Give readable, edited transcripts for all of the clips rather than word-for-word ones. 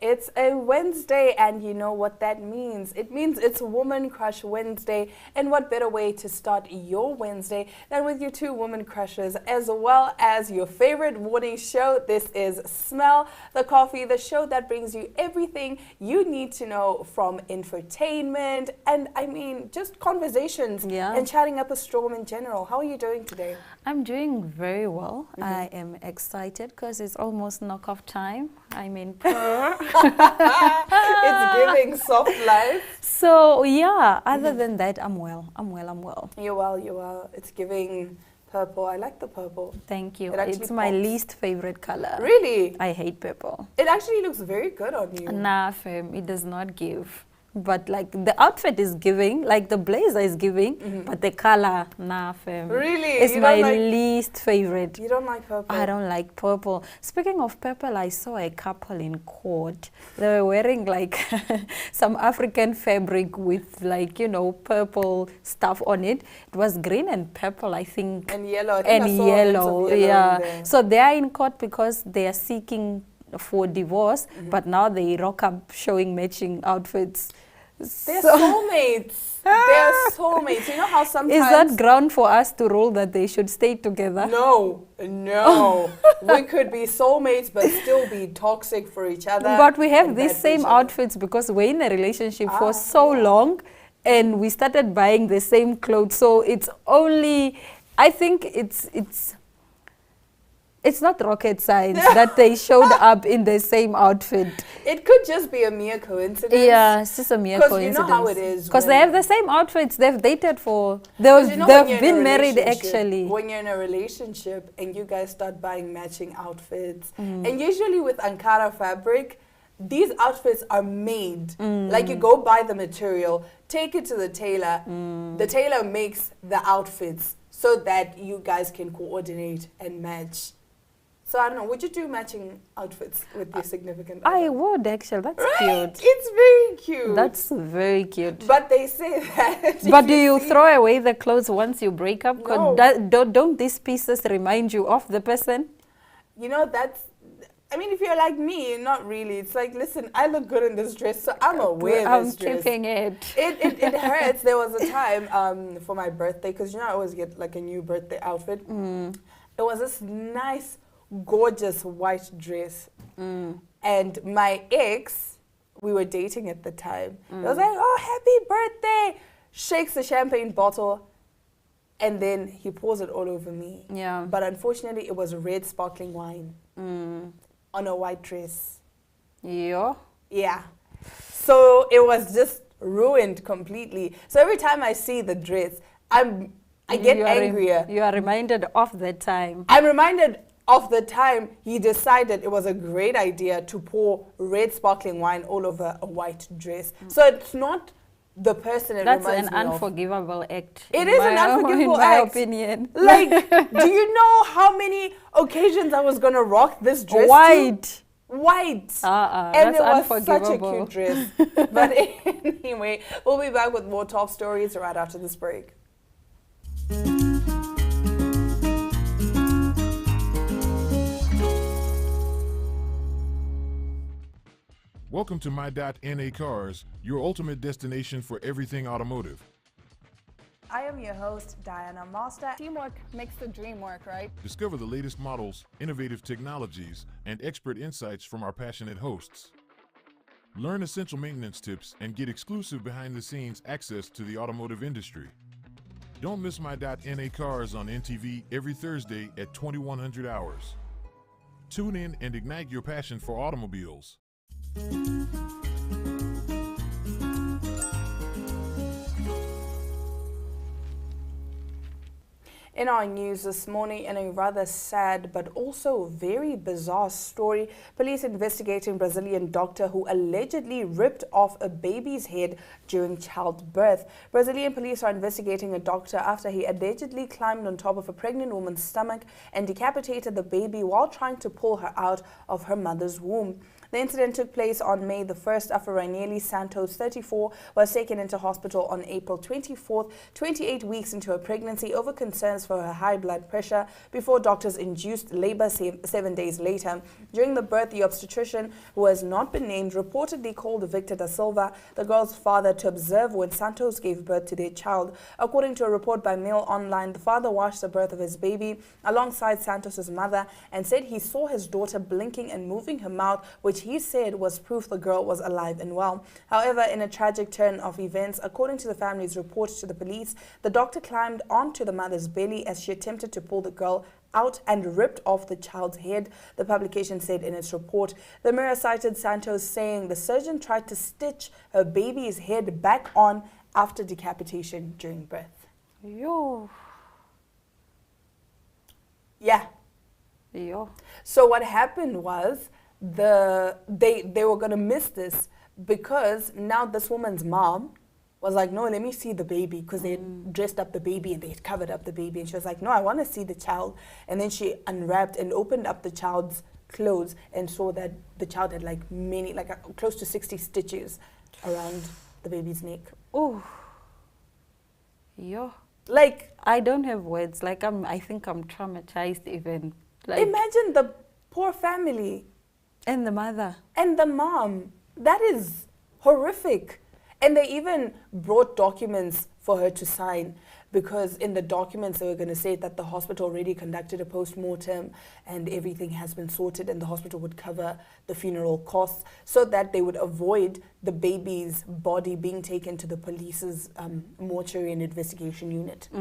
It's a Wednesday, and you know what that means. It means it's Woman Crush Wednesday, and what better way to start your Wednesday than with your two woman crushes, as well as your favorite morning show. This is Smell the Coffee, the show that brings you everything you need to know from infotainment and, I mean, just conversations and chatting up a storm in general. How are you doing today? I'm doing very well. I am excited because it's almost knockoff time. I mean, it's giving soft life. So yeah, other than that, I'm well. You're well. It's giving purple. I like the purple. Thank you. It's It's my least favorite color. Really? I hate purple. It actually looks very good on you. Nah, fam, it does not give. But like the outfit is giving, like the blazer is giving, but the color, nah, fam. Really? It's my least favorite. You don't like purple? I don't like purple. Speaking of purple, I saw a couple in court. They were wearing like some African fabric with like, you know, purple stuff on it. It was green and purple, I think. And yellow. I think I saw yellow, yeah. So they are in court because they are seeking for divorce, but now they rock up showing matching outfits. They're soulmates. They're soulmates. You know how sometimes... Is that ground for us to rule that they should stay together? No. We could be soulmates but still be toxic for each other. But we have these same outfits because we're in a relationship for so long and we started buying the same clothes. So it's only... I think it's not rocket science that they showed up in the same outfit. It could just be a mere coincidence. Yeah, it's just a mere coincidence. Because you know how it is. Because they have the same outfits. They've dated for... They've been married, actually. When you're in a relationship and you guys start buying matching outfits, and usually with Ankara fabric, these outfits are made. Like you go buy the material, take it to the tailor. The tailor makes the outfits so that you guys can coordinate and match. So I don't know, would you do matching outfits with your significant other? I would actually, that's cute. It's very cute. That's very cute. But they say that... But do you throw away the clothes once you break up? No. Don't these pieces remind you of the person? You know, that's... I mean, if you're like me, not really. It's like, listen, I look good in this dress, so I'm gonna wear this dress. I'm keeping it. It hurts. There was a time for my birthday, because you know I always get like a new birthday outfit. It was this nice, gorgeous white dress. And my ex, we were dating at the time. It was like, oh, happy birthday! Shakes the champagne bottle, and then he pours it all over me. Yeah. But unfortunately, it was red sparkling wine on a white dress. Yeah. Yeah. So it was just ruined completely. So every time I see the dress, I get angrier. You are reminded of the time. I'm reminded of the time he decided it was a great idea to pour red sparkling wine all over a white dress. So it's not the person it reminds me of. That's an unforgivable act. It is an unforgivable act. In my opinion. Like, do you know how many occasions I was going to rock this dress White. White. And it was such a cute dress. But anyway, we'll be back with more top stories right after this break. Welcome to My.NA Cars, your ultimate destination for everything automotive. I am your host, Diana Master. Teamwork makes the dream work, right? Discover the latest models, innovative technologies, and expert insights from our passionate hosts. Learn essential maintenance tips and get exclusive behind-the-scenes access to the automotive industry. Don't miss My.NA Cars on NTV every Thursday at 2100 hours. Tune in and ignite your passion for automobiles. In our news this morning, in a rather sad but also very bizarre story, police investigating Brazilian doctor who allegedly ripped off a baby's head during childbirth. Brazilian police are investigating a doctor after he allegedly climbed on top of a pregnant woman's stomach and decapitated the baby while trying to pull her out of her mother's womb. The incident took place on May the 1st after Rainelli Santos, 34, was taken into hospital on April 24th, 28 weeks into her pregnancy over concerns for her high blood pressure before doctors induced labor 7 days later. During the birth, the obstetrician, who has not been named, reportedly called Victor da Silva, the girl's father, to observe when Santos gave birth to their child. According to a report by Mail Online, the father watched the birth of his baby alongside Santos's mother and said he saw his daughter blinking and moving her mouth, which he said was proof the girl was alive and well. However, in a tragic turn of events, according to the family's report to the police, the doctor climbed onto the mother's belly as she attempted to pull the girl out and ripped off the child's head, the publication said in its report. The Mirror cited Santos saying the surgeon tried to stitch her baby's head back on after decapitation during birth. Yo. Yeah. Yo. So what happened was they were going to miss this because now this woman's mom was like, no, let me see the baby, because they had dressed up the baby and they had covered up the baby. And she was like, no, I want to see the child. And then she unwrapped and opened up the child's clothes and saw that the child had close to 60 stitches around the baby's neck. Oh. Yo. Like, I don't have words. Like, I think I'm traumatized even. Like, imagine the poor family. And the mother. And the mom. That is horrific. And they even brought documents for her to sign, because in the documents they were going to say that the hospital already conducted a post-mortem and everything has been sorted and the hospital would cover the funeral costs, so that they would avoid the baby's body being taken to the police's mortuary and investigation unit. So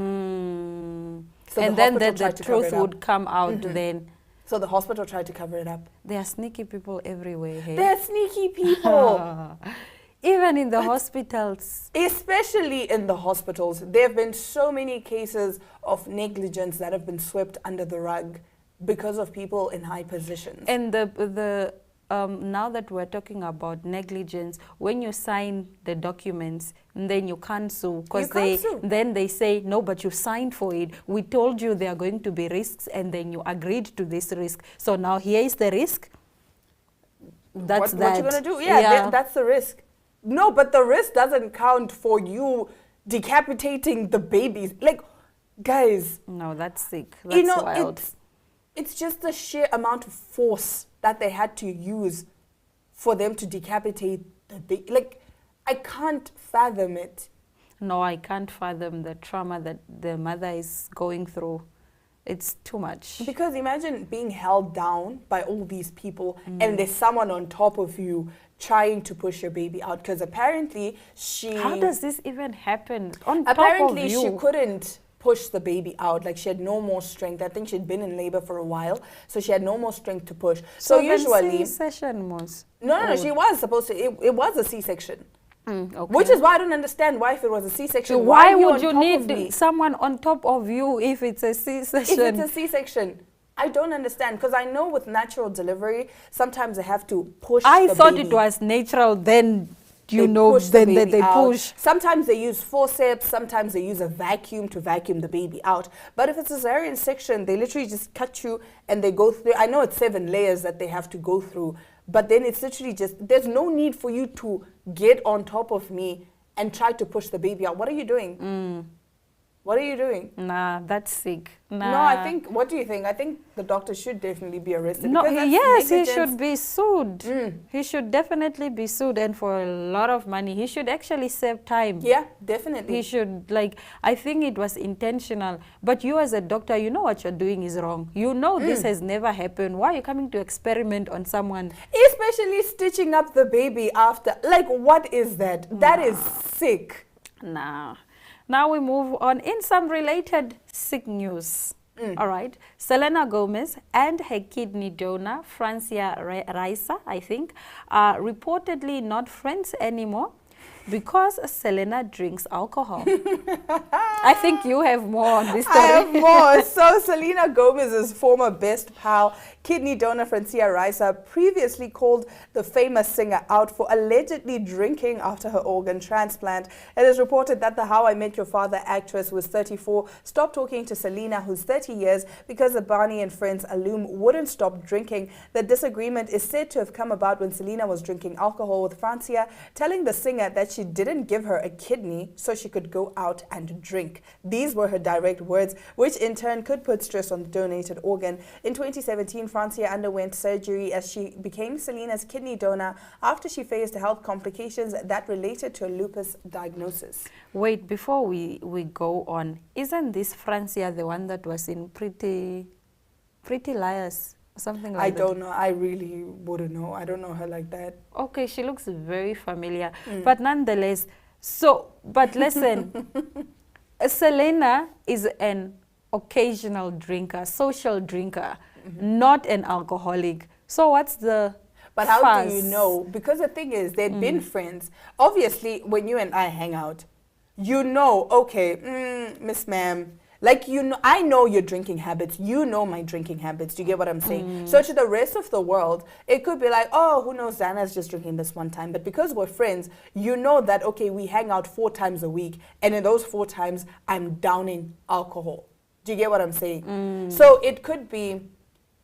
and then the truth would come out then. So the hospital tried to cover it up. There are sneaky people everywhere. Hey? There are sneaky people. Even in the hospitals. Especially in the hospitals. There have been so many cases of negligence that have been swept under the rug because of people in high positions. And now that we're talking about negligence, when you sign the documents, then you can't sue, because then they say, no, but you signed for it. We told you there are going to be risks, and then you agreed to this risk. So now here is the risk. That's what you're going to do? Yeah. That's the risk. No, but the risk doesn't count for you decapitating the babies. Like, guys. No, that's sick. That's wild. It's just the sheer amount of force that they had to use for them to decapitate the baby. Like, I can't fathom it. No, I can't fathom the trauma that the mother is going through. It's too much. Because imagine being held down by all these people and there's someone on top of you trying to push your baby out, because apparently How does this even happen on top of apparently you? She couldn't push the baby out. Like, she had no more strength. I think she'd been in labor for a while, so she had no more strength to push. So usually C-section was. No, she was supposed to. It was a C-section. Okay. Which is why I don't understand why, if it was a C-section, why would you need someone on top of you if it's a C-section? If it's a C-section, I don't understand, because I know with natural delivery, sometimes they have to push the baby. I thought it was natural, then they push. Sometimes they use forceps, sometimes they use a vacuum to vacuum the baby out. But if it's a cesarean section, they literally just cut you and they go through. I know it's 7 layers that they have to go through, but then it's literally just, there's no need for you to get on top of me and try to push the baby out. What are you doing? What are you doing? Nah, that's sick. Nah. No, I think, what do you think? I think the doctor should definitely be arrested. No, yes, he should be sued. He should definitely be sued, and for a lot of money. He should actually save time. Yeah, definitely. He should, I think it was intentional. But you as a doctor, you know what you're doing is wrong. You know this has never happened. Why are you coming to experiment on someone? Especially stitching up the baby after. Like, what is that? That is sick. Nah. Now we move on in some related sick news. All right. Selena Gomez and her kidney donor, Francia Raisa, I think, are reportedly not friends anymore because Selena drinks alcohol. I think you have more on this story. I have more. So Selena Gomez's former best pal, kidney donor Francia Raisa, previously called the famous singer out for allegedly drinking after her organ transplant. It is reported that the How I Met Your Father actress, who was 34, stopped talking to Selena, who's 30 years, because the Barney and Friends alum wouldn't stop drinking. The disagreement is said to have come about when Selena was drinking alcohol with Francia, telling the singer that she didn't give her a kidney so she could go out and drink. These were her direct words, which in turn could put stress on the donated organ. In 2017, Francia underwent surgery as she became Selena's kidney donor after she faced health complications that related to a lupus diagnosis. Wait, before we go on, isn't this Francia the one that was in Pretty Liars? Something like that. I don't know. I really wouldn't know. I don't know her like that. Okay, she looks very familiar. But nonetheless, but listen, Selena is an occasional drinker, social drinker, not an alcoholic. So what's the But how fuss? do you know? Because the thing is, they'd been friends. Obviously, when you and I hang out, you know, okay, Miss Ma'am, like, you know, I know your drinking habits. You know my drinking habits. Do you get what I'm saying? So to the rest of the world, it could be like, oh, who knows, Zana's just drinking this one time. But because we're friends, you know that, okay, we hang out 4 times a week. And in those 4 times, I'm downing alcohol. Do you get what I'm saying? So it could be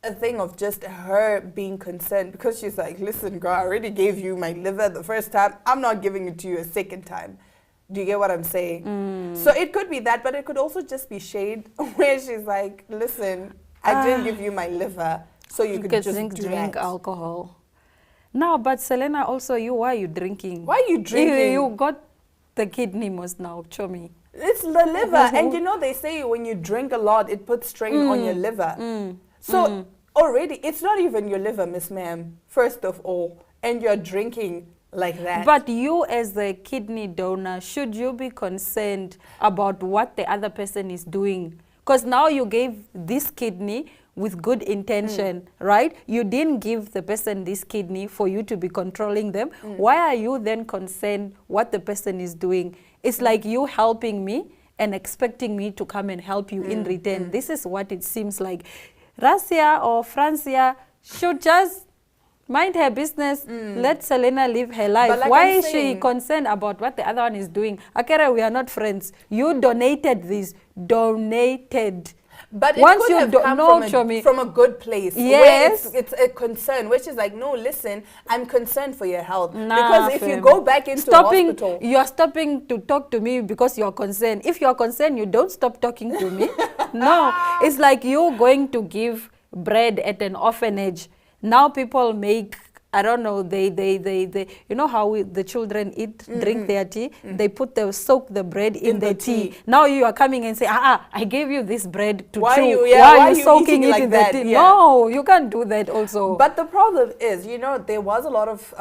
a thing of just her being concerned because she's like, listen, girl, I already gave you my liver the first time. I'm not giving it to you a second time. Do you get what I'm saying? So it could be that, but it could also just be shade where she's like, listen, I didn't give you my liver, so you could just drink alcohol. No, but Selena, also why are you drinking? Why are you drinking? You got the kidney most now, Chomi. It's the liver. And you know, they say when you drink a lot, it puts strain on your liver. So already, it's not even your liver, Miss Ma'am, first of all, and you're drinking like that. But you as the kidney donor, should you be concerned about what the other person is doing? Because now you gave this kidney with good intention, right? You didn't give the person this kidney for you to be controlling them. Why are you then concerned what the person is doing? It's like you helping me and expecting me to come and help you in return. This is what it seems like. Russia or Francia should just mind her business, let Selena live her life. Like Why is she concerned about what the other one is doing? Akira, we are not friends. You donated this. Donated. But Once it could you have come from a good place. Yes. Where it's a concern, which is like, no, listen, I'm concerned for your health. Nah, because if you go back into hospital. You're stopping to talk to me because you're concerned. If you're concerned, you don't stop talking to me. No. It's like you're going to give bread at an orphanage. Now people make, I don't know, they you know how the children eat, drink their tea? They soak the bread in the tea. Now you are coming and say, I gave you this bread to chew. Why are you soaking it in the tea? Yeah. No, you can't do that also. But the problem is, you know, there was a lot of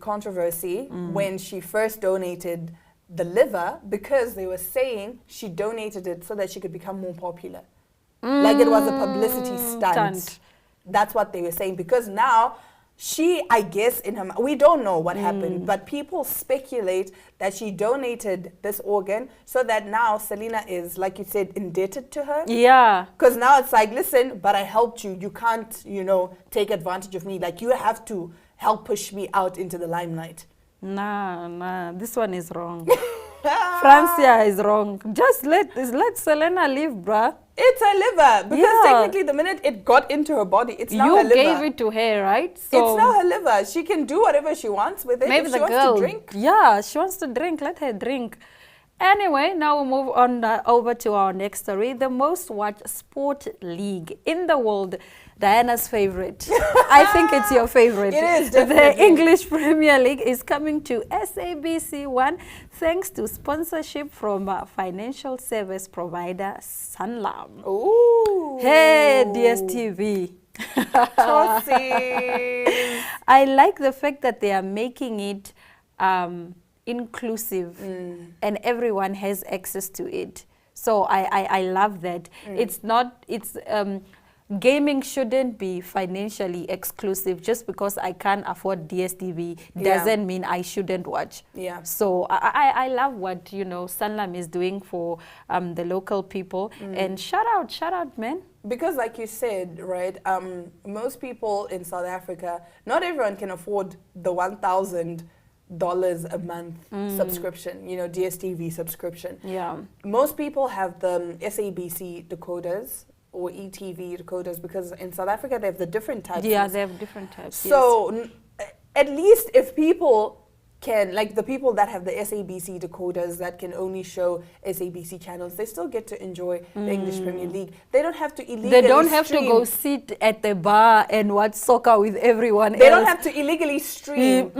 controversy when she first donated the liver because they were saying she donated it so that she could become more popular. Like it was a publicity stunt. That's what they were saying, because now she, I guess, we don't know what happened, but people speculate that she donated this organ so that now Selena is, like you said, indebted to her. Yeah. Because now it's like, listen, but I helped you. You can't, you know, take advantage of me. Like, you have to help push me out into the limelight. Nah, this one is wrong. Francia is wrong. Just let Selena live, bruh. It's her liver. Because technically the minute it got into her body, it's now her liver. You gave it to her, right? So it's now her liver. She can do whatever she wants with it. Maybe if the she girl wants to drink. Yeah, she wants to drink. Let her drink. Anyway, now we'll move on over to our next story. The most watched sport league in the world. Diana's favorite. I think it's your favorite. It is, definitely. The English Premier League is coming to SABC1 thanks to sponsorship from financial service provider Sanlam. Ooh. Hey, DSTV. I like the fact that they are making it inclusive and everyone has access to it. So I love that. Gaming shouldn't be financially exclusive. Just because I can't afford DSTV doesn't mean I shouldn't watch. Yeah. So I love what, you know, Sanlam is doing for the local people. And shout out, man. Because like you said, right, most people in South Africa, not everyone can afford the $1,000 a month subscription, you know, DSTV subscription. Yeah. Most people have the SABC decoders or ETV decoders because in South Africa they have the different types. Yeah, they have different types. So at least if people can, like the people that have the SABC decoders that can only show SABC channels, they still get to enjoy the English Premier League. They don't have to illegally They don't have to go sit at the bar and watch soccer with everyone else. They don't have to illegally stream.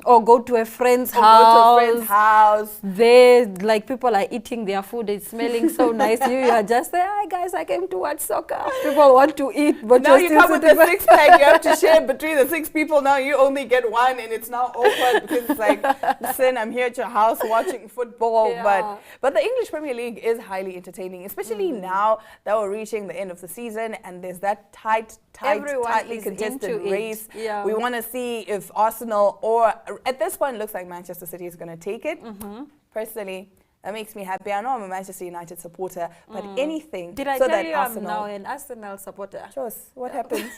Or go to a friend's Or house. go to a friend's house. They, like, people are eating their food, it's smelling so nice. You are just there, hi guys, I came to watch soccer. People want to eat, but now you're you still come with the sitting six-pack, you have to share between the 6 people. Now you only get one, and it's now awkward because it's like, listen, I'm here at your house watching football. Yeah. But the English Premier League is highly entertaining, especially now that we're reaching the end of the season and there's that tightly contested race. Yeah. We want to see if Arsenal, or at this point, it looks like Manchester City is going to take it. Personally, that makes me happy. I know I'm a Manchester United supporter, but anything Did I so tell that you Arsenal. I'm now an Arsenal supporter? Jos, what happened?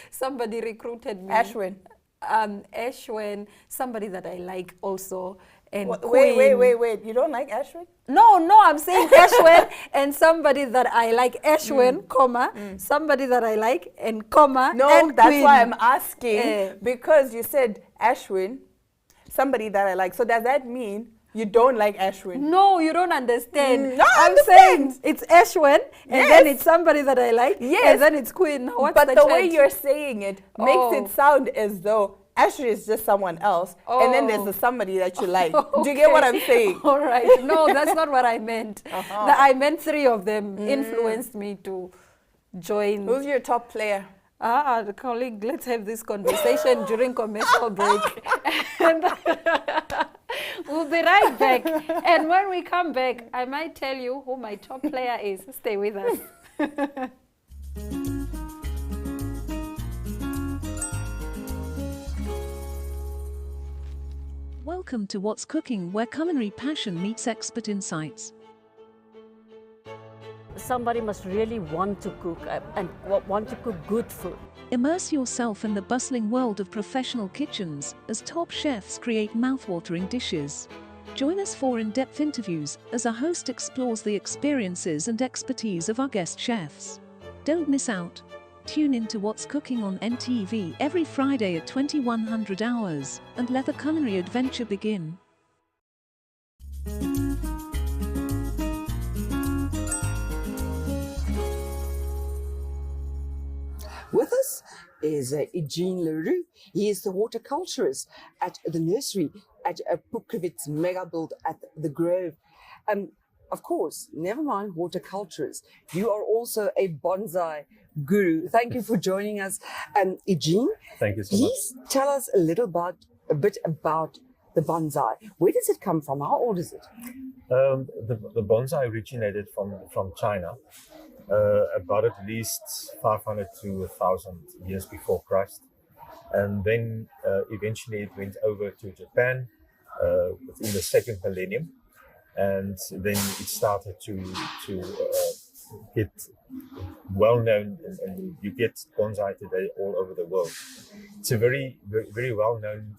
Somebody recruited me. Ashwin. Ashwin, somebody that I like also. And Wait. You don't like Ashwin? No, I'm saying Ashwin and somebody that I like. Ashwin, comma, somebody that I like, and comma, No, and that's Queen. why I'm asking. Because you said Ashwin, somebody that I like. So does that mean you don't like Ashwin? No, you don't understand. No, I I'm understand. saying it's Ashwin, and then it's somebody that I like, Yes. and then it's Queen. Now, what's But the way change? you're saying it makes it sound as though Ashwin is just someone else, and then there's the somebody that you like. Do you get what I'm saying? All right. No, that's not what I meant. I meant 3 of them influenced me to join. Who's your top player? Colleague, let's have this conversation during commercial break. And we'll be right back. And when we come back, I might tell you who my top player is. Stay with us. Welcome to What's Cooking, where culinary passion meets expert insights. Somebody must really want to cook and want to cook good food. Immerse yourself in the bustling world of professional kitchens as top chefs create mouthwatering dishes. Join us for in-depth interviews as our host explores the experiences and expertise of our guest chefs. Don't miss out. Tune in to What's Cooking on NTV every Friday at 2100 hours and let the culinary adventure begin. With us is Eugene Leroux. He is the horticulturist at the nursery at Pukovitz Mega Build at the Grove. Of course, never mind horticulturist, you are also a bonsai guru. Thank you for joining us. Eugene, thank you so much. Please tell us a bit about the bonsai. Where does it come from? How old is it? The bonsai originated from China, about at least 500 to 1,000 years before Christ. And then eventually it went over to Japan within the second millennium. And then it started to get well known, and you get bonsai today all over the world. It's a very, very, very well known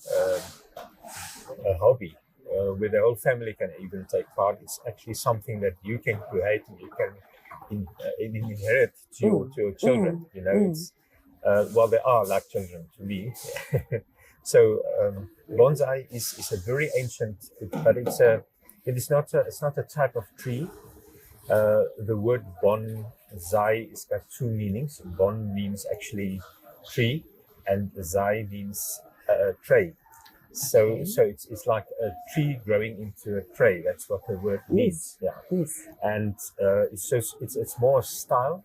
hobby where the whole family can even take part. It's actually something that you can create and you can inherit to your children. You know, it's well, they are like children to me. So bonsai is a very ancient, but it's not a type of tree. The word bonsai has got 2 meanings. Bon means actually tree, and zai means tray. So it's like a tree growing into a tray. That's what the word means. Yeah. Yes. And it's more a style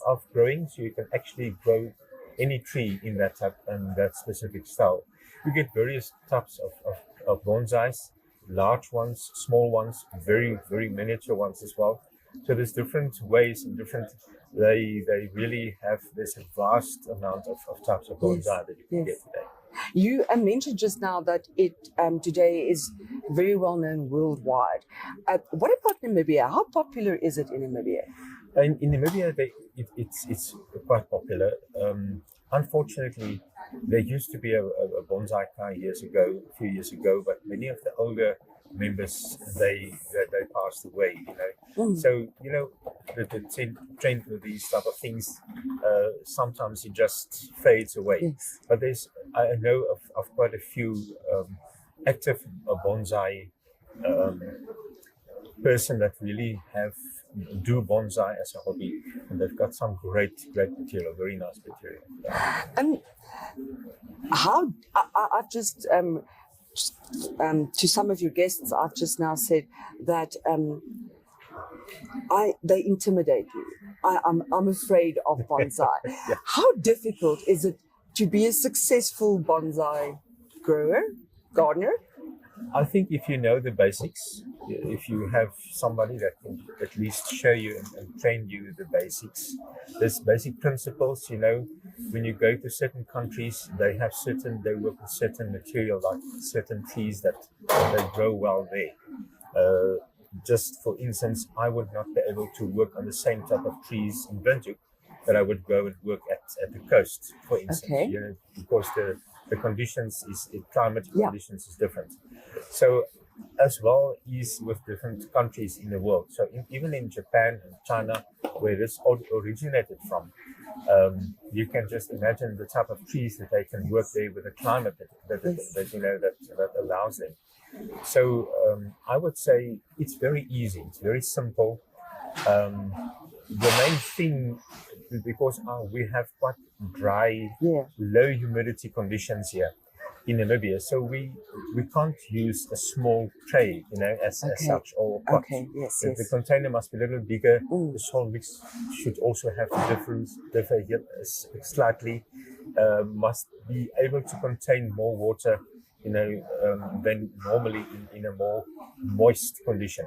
of growing. So you can actually grow any tree in that type and that specific style. You get various types of bonsais. Large ones, small ones, very, very miniature ones as well. So there's different ways and they really have this vast amount of types of bonsai that you can get today. You mentioned just now that it today is very well known worldwide. What about Namibia? How popular is it in Namibia? In Namibia, it's quite popular. Unfortunately, there used to be a bonsai kai a few years ago, but many of the older members they passed away. You know, so you know the trend with these type of things. Sometimes it just fades away. Yes. But I know of quite a few active bonsai person that really do bonsai as a hobby, and they've got some great material, very nice material. I've just to some of your guests, I've just now said that they intimidate me. I'm afraid of bonsai. Yeah. How difficult is it to be a successful bonsai gardener? I think if you know the basics, if you have somebody that can at least show you and train you the basics, there's basic principles. When you go to certain countries, they work with certain material, like certain trees that they grow well there. Just for instance, I would not be able to work on the same type of trees in Windhoek that I would go and work at the coast, for instance. Okay. Because the conditions climate conditions is different. So as well is with different countries in the world. So even in Japan and China, where this originated from, you can just imagine the type of trees that they can work there with a climate that allows them. So I would say it's very easy. It's very simple. The main thing, because we have quite dry, low humidity conditions here in Namibia, so we can't use a small tray, as such, or pot. Okay, yes. The container must be a little bigger. The soil mix should also have differ slightly. Must be able to contain more water, than normally in a more moist condition.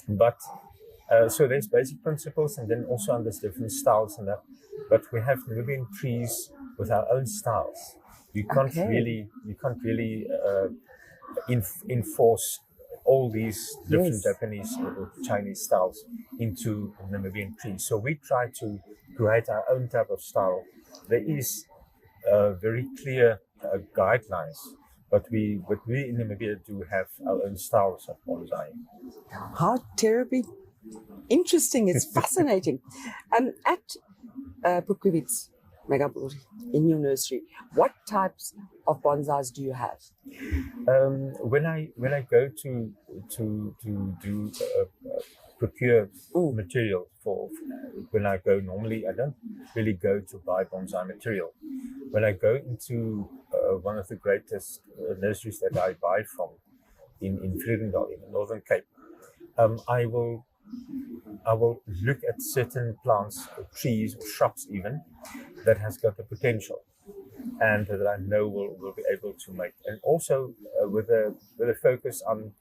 But so there's basic principles, and then also there's different styles and that. But we have Namibian trees with our own styles. You can't really enforce all these different Japanese or Chinese styles into Namibian trees. So we try to create our own type of style. There is very clear guidelines, but we in Namibia do have our own styles of bonsai. How terribly interesting! It's fascinating. At Pukwitz Megaburi, in your nursery, what types of bonsais do you have? When I go to do procure material for, when I go normally, I don't really go to buy bonsai material. When I go into one of the greatest nurseries that I buy from in Vredendal in the Northern Cape, I will look at certain plants, or trees, or shrubs even, that has got the potential, and that I know will be able to make, and also with a focus on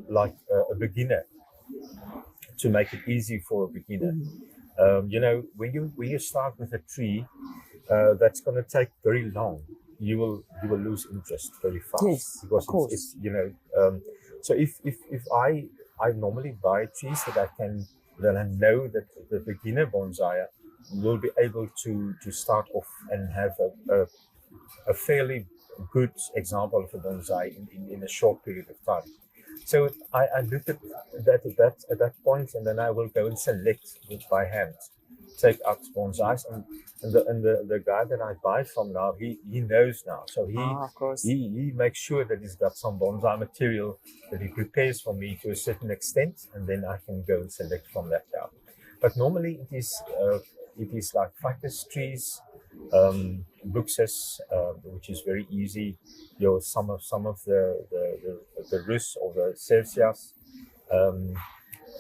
like a beginner, to make it easy for a beginner. When you start with a tree that's going to take very long, you will lose interest very fast. Yes, because of course. It's so if I normally buy trees that I know that the beginner bonsai will be able to start off and have a fairly good example of a bonsai in a short period of time. So I look at that point, and then I will go and select by hand, take out bonsais, and the guy that I buy from now, he knows now, so he makes sure that he's got some bonsai material that he prepares for me to a certain extent, and then I can go and select from that out. But normally it is like ficus trees, buxus, which is very easy. Some of the rus or the cercias,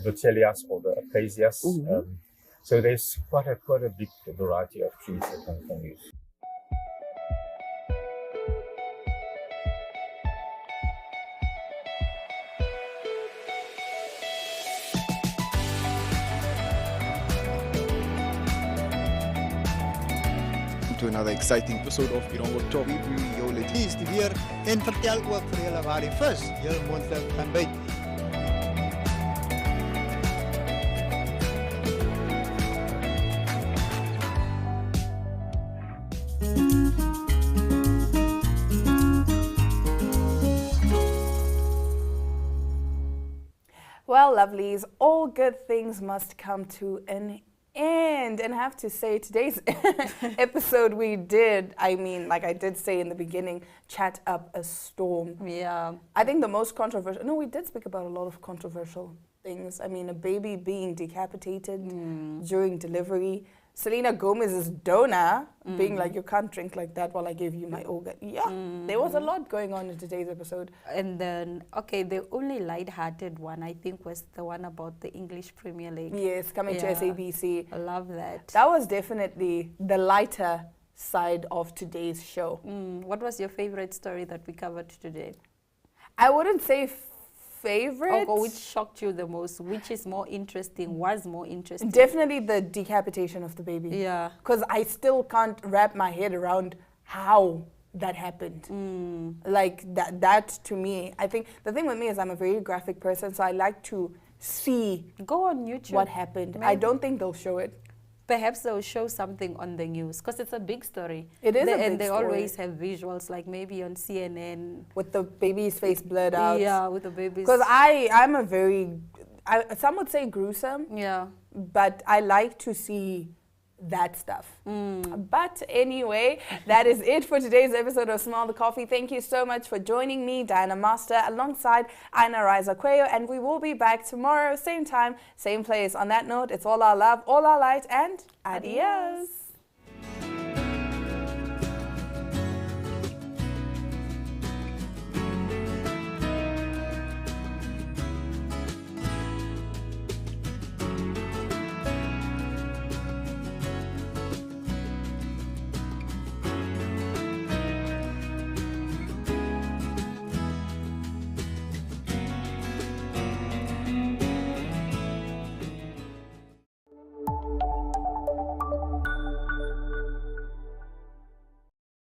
vitellias or the acacias. So there's quite a big variety of trees that one can use. To another exciting episode of Irongo Talk. Jou let lees die weer en vertel ook vir julle waar die vis heel moontlik gaan byt. Well, lovelies, all good things must come to an end. And I have to say, today's episode we did, I mean, like I did say in the beginning, chat up a storm. Yeah. I think the most controversial, no, we did speak about a lot of controversial things. I mean, a baby being decapitated during delivery. Selena Gomez's donor being like, you can't drink like that while I give you my organ. Yeah, there was a lot going on in today's episode. And then, okay, the only light-hearted one, I think, was the one about the English Premier League. Yes, coming to SABC. I love that. That was definitely the lighter side of today's show. What was your favorite story that we covered today? I wouldn't say favorite. Or which shocked you the most? Which is more interesting, was more interesting? Definitely the decapitation of the baby. Yeah. Because I still can't wrap my head around how that happened. Like that to me, I think the thing with me is I'm a very graphic person, so I like to see Go on YouTube. what happened. I Maybe. don't think they'll show it. Perhaps they'll show something on the news because it's a big story. It is a big And they story. always have visuals, like maybe on CNN. With the baby's face blurred out. Yeah, with the babies. Because I'm a very, some would say gruesome, Yeah. but I like to see that stuff. But anyway, that is it for today's episode of Smell the Coffee. Thank you so much for joining me, Diana Master, alongside Aina Riza Quayo, and we will be back tomorrow, same time, same place. On that note, it's all our love, all our light, and adios.